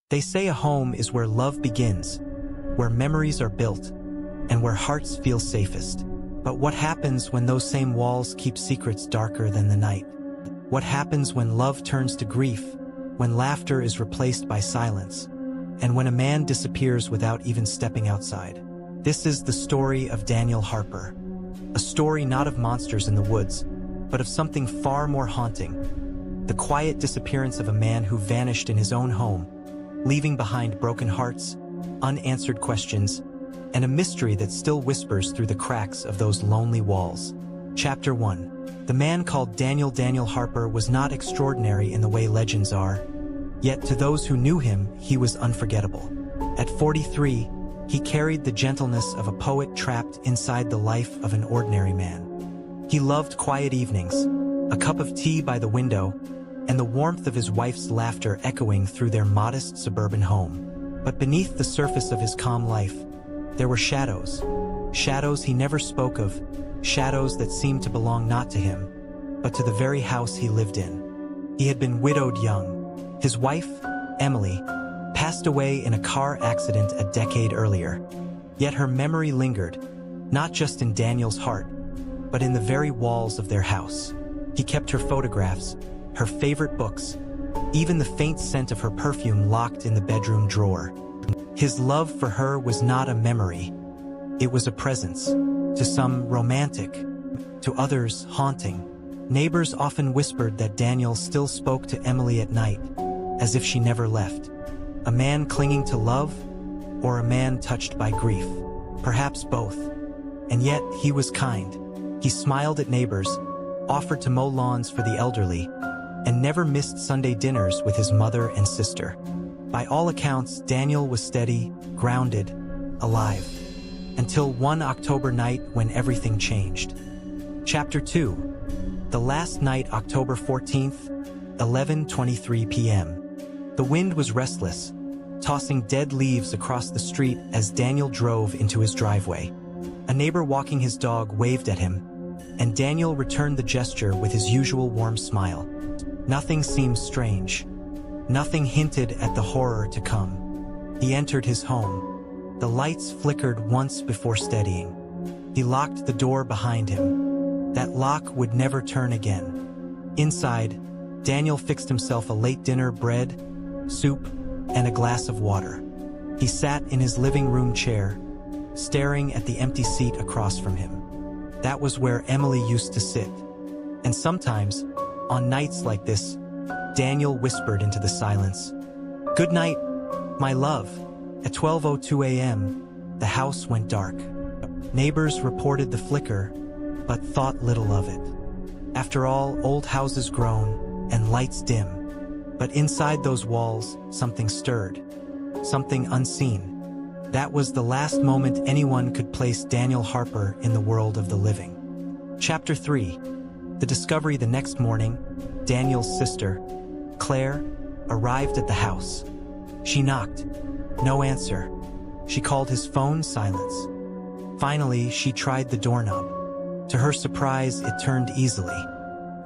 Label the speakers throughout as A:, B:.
A: They say a home is where love begins, where memories are built, and where hearts feel safest. But what happens when those same walls keep secrets darker than the night? What happens when love turns to grief, when laughter is replaced by silence, and when a man disappears without even stepping outside? This is the story of Daniel Harper. A story not of monsters in the woods, but of something far more haunting. The quiet disappearance of a man who vanished in his own home, leaving behind broken hearts, unanswered questions, and a mystery that still whispers through the cracks of those lonely walls. Chapter 1. The man called Daniel Harper was not extraordinary in the way legends are, yet to those who knew him, he was unforgettable. At 43, he carried the gentleness of a poet trapped inside the life of an ordinary man. He loved quiet evenings, a cup of tea by the window, and the warmth of his wife's laughter echoing through their modest suburban home. But beneath the surface of his calm life, there were shadows. Shadows he never spoke of, shadows that seemed to belong not to him, but to the very house he lived in. He had been widowed young. His wife, Emily, passed away in a car accident a decade earlier. Yet her memory lingered, not just in Daniel's heart, but in the very walls of their house. He kept her photographs, her favorite books, even the faint scent of her perfume locked in the bedroom drawer. His love for her was not a memory. It was a presence, to some romantic, to others haunting. Neighbors often whispered that Daniel still spoke to Emily at night, as if she never left. A man clinging to love, or a man touched by grief? Perhaps both. And yet, he was kind. He smiled at neighbors, offered to mow lawns for the elderly, and never missed Sunday dinners with his mother and sister. By all accounts, Daniel was steady, grounded, alive. Until one October night when everything changed. Chapter 2. The last night, October 14th, 11:23 p.m. The wind was restless, tossing dead leaves across the street as Daniel drove into his driveway. A neighbor walking his dog waved at him, and Daniel returned the gesture with his usual warm smile. Nothing seemed strange. Nothing hinted at the horror to come. He entered his home. The lights flickered once before steadying. He locked the door behind him. That lock would never turn again. Inside, Daniel fixed himself a late dinner: bread, soup, and a glass of water. He sat in his living room chair, staring at the empty seat across from him. That was where Emily used to sit. And sometimes, on nights like this, Daniel whispered into the silence, "Good night, my love." At 12:02 a.m., the house went dark. Neighbors reported the flicker, but thought little of it. After all, old houses groan, and lights dim. But inside those walls, something stirred. Something unseen. That was the last moment anyone could place Daniel Harper in the world of the living. Chapter 3. The discovery. The next morning, Daniel's sister, Claire, arrived at the house. She knocked. No answer. She called his phone. Silence. Finally, she tried the doorknob. To her surprise, it turned easily.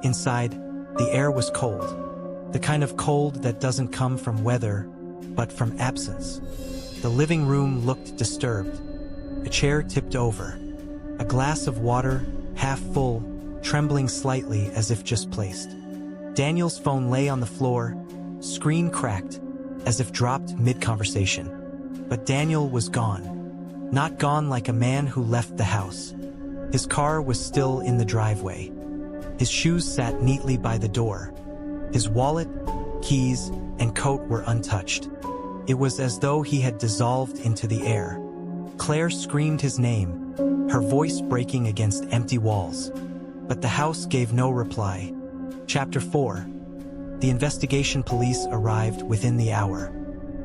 A: Inside, the air was cold. The kind of cold that doesn't come from weather, but from absence. The living room looked disturbed. A chair tipped over. A glass of water, half full, trembling slightly as if just placed. Daniel's phone lay on the floor, screen cracked, as if dropped mid-conversation. But Daniel was gone. Not gone like a man who left the house. His car was still in the driveway. His shoes sat neatly by the door. His wallet, keys, and coat were untouched. It was as though he had dissolved into the air. Claire screamed his name, her voice breaking against empty walls. But the house gave no reply. Chapter 4. The investigation. Police arrived within the hour.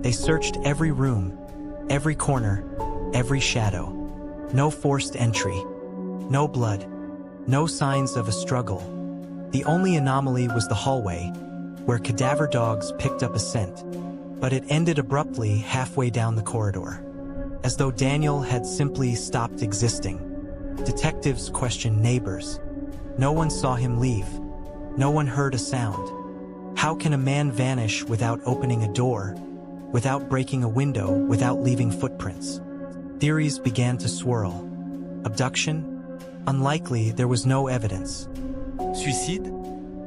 A: They searched every room, every corner, every shadow. No forced entry. No blood. No signs of a struggle. The only anomaly was the hallway, where cadaver dogs picked up a scent. But it ended abruptly halfway down the corridor. As though Daniel had simply stopped existing. Detectives questioned neighbors. No one saw him leave. No one heard a sound. How can a man vanish without opening a door? without breaking a window, without leaving footprints. Theories began to swirl. Abduction? Unlikely, there was no evidence. Suicide?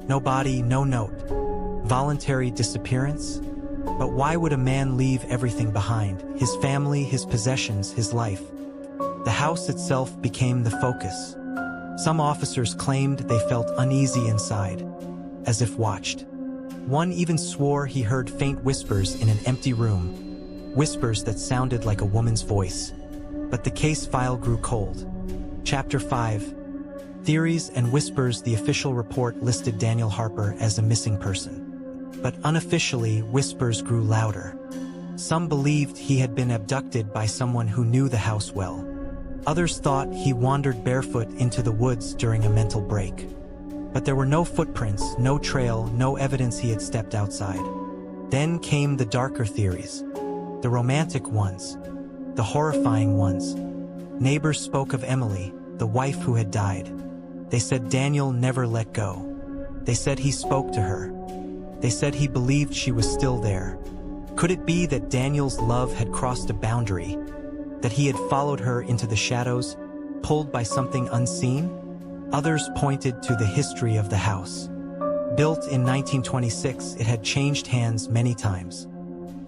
A: No body, no note. Voluntary disappearance? But why would a man leave everything behind? His family, his possessions, his life. The house itself became the focus. Some officers claimed they felt uneasy inside, as if watched. One even swore he heard faint whispers in an empty room, whispers that sounded like a woman's voice. But the case file grew cold. Chapter 5. Theories and Whispers. The official report listed Daniel Harper as a missing person. But unofficially, whispers grew louder. Some believed he had been abducted by someone who knew the house well. Others thought he wandered barefoot into the woods during a mental break. But there were no footprints, no trail, no evidence he had stepped outside. Then came the darker theories. The romantic ones. The horrifying ones. Neighbors spoke of Emily, the wife who had died. They said Daniel never let go. They said he spoke to her. They said he believed she was still there. Could it be that Daniel's love had crossed a boundary? That he had followed her into the shadows, pulled by something unseen? Others pointed to the history of the house. Built in 1926, it had changed hands many times.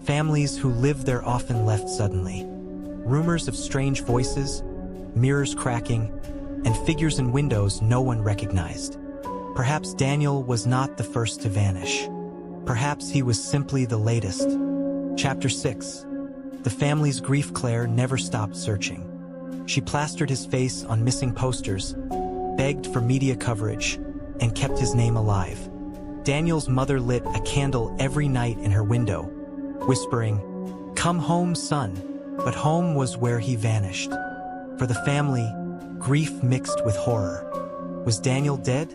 A: Families who lived there often left suddenly. Rumors of strange voices, mirrors cracking, and figures in windows no one recognized. Perhaps Daniel was not the first to vanish. Perhaps he was simply the latest. Chapter 6. The family's grief. Claire never stopped searching. She plastered his face on missing posters, begged for media coverage, and kept his name alive. Daniel's mother lit a candle every night in her window, whispering, "Come home, son." But home was where he vanished. For the family, grief mixed with horror. Was Daniel dead?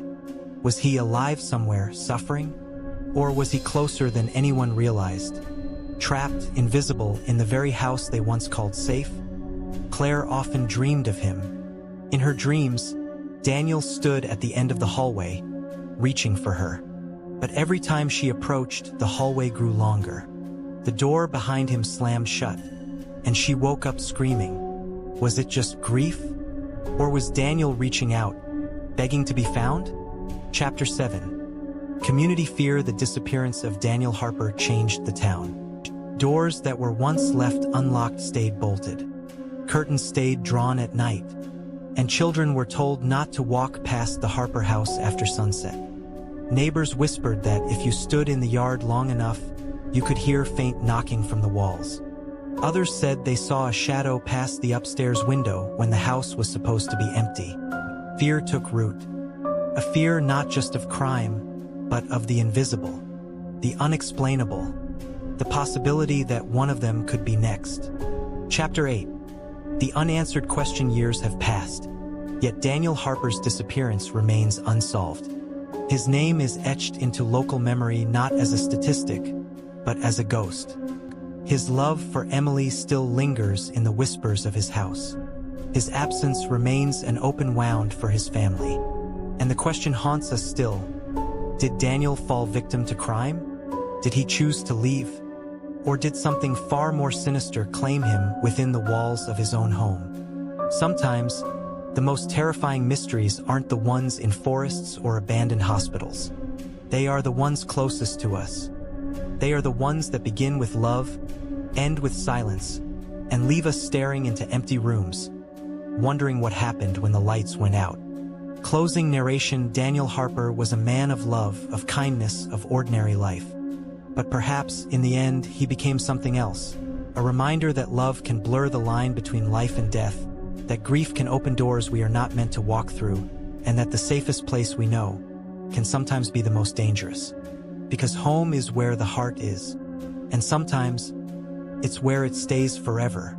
A: Was he alive somewhere, suffering? Or was he closer than anyone realized? Trapped, invisible, in the very house they once called safe? Claire often dreamed of him. In her dreams, Daniel stood at the end of the hallway, reaching for her. But every time she approached, the hallway grew longer. The door behind him slammed shut, and she woke up screaming. Was it just grief? Or was Daniel reaching out, begging to be found? Chapter 7. Community fear. The disappearance of Daniel Harper changed the town. Doors that were once left unlocked stayed bolted. Curtains stayed drawn at night. And children were told not to walk past the Harper house after sunset. Neighbors whispered that if you stood in the yard long enough, you could hear faint knocking from the walls. Others said they saw a shadow pass the upstairs window when the house was supposed to be empty. Fear took root. A fear not just of crime, but of the invisible, the unexplainable, the possibility that one of them could be next. Chapter 8. The unanswered question. Years have passed, yet Daniel Harper's disappearance remains unsolved. His name is etched into local memory not as a statistic, but as a ghost. His love for Emily still lingers in the whispers of his house. His absence remains an open wound for his family. And the question haunts us still. Did Daniel fall victim to crime? Did he choose to leave? Or did something far more sinister claim him within the walls of his own home? Sometimes, the most terrifying mysteries aren't the ones in forests or abandoned hospitals. They are the ones closest to us. They are the ones that begin with love, end with silence, and leave us staring into empty rooms, wondering what happened when the lights went out. Closing narration. Daniel Harper was a man of love, of kindness, of ordinary life. But perhaps, in the end, he became something else. A reminder that love can blur the line between life and death, that grief can open doors we are not meant to walk through, and that the safest place we know can sometimes be the most dangerous. Because home is where the heart is, and sometimes it's where it stays forever.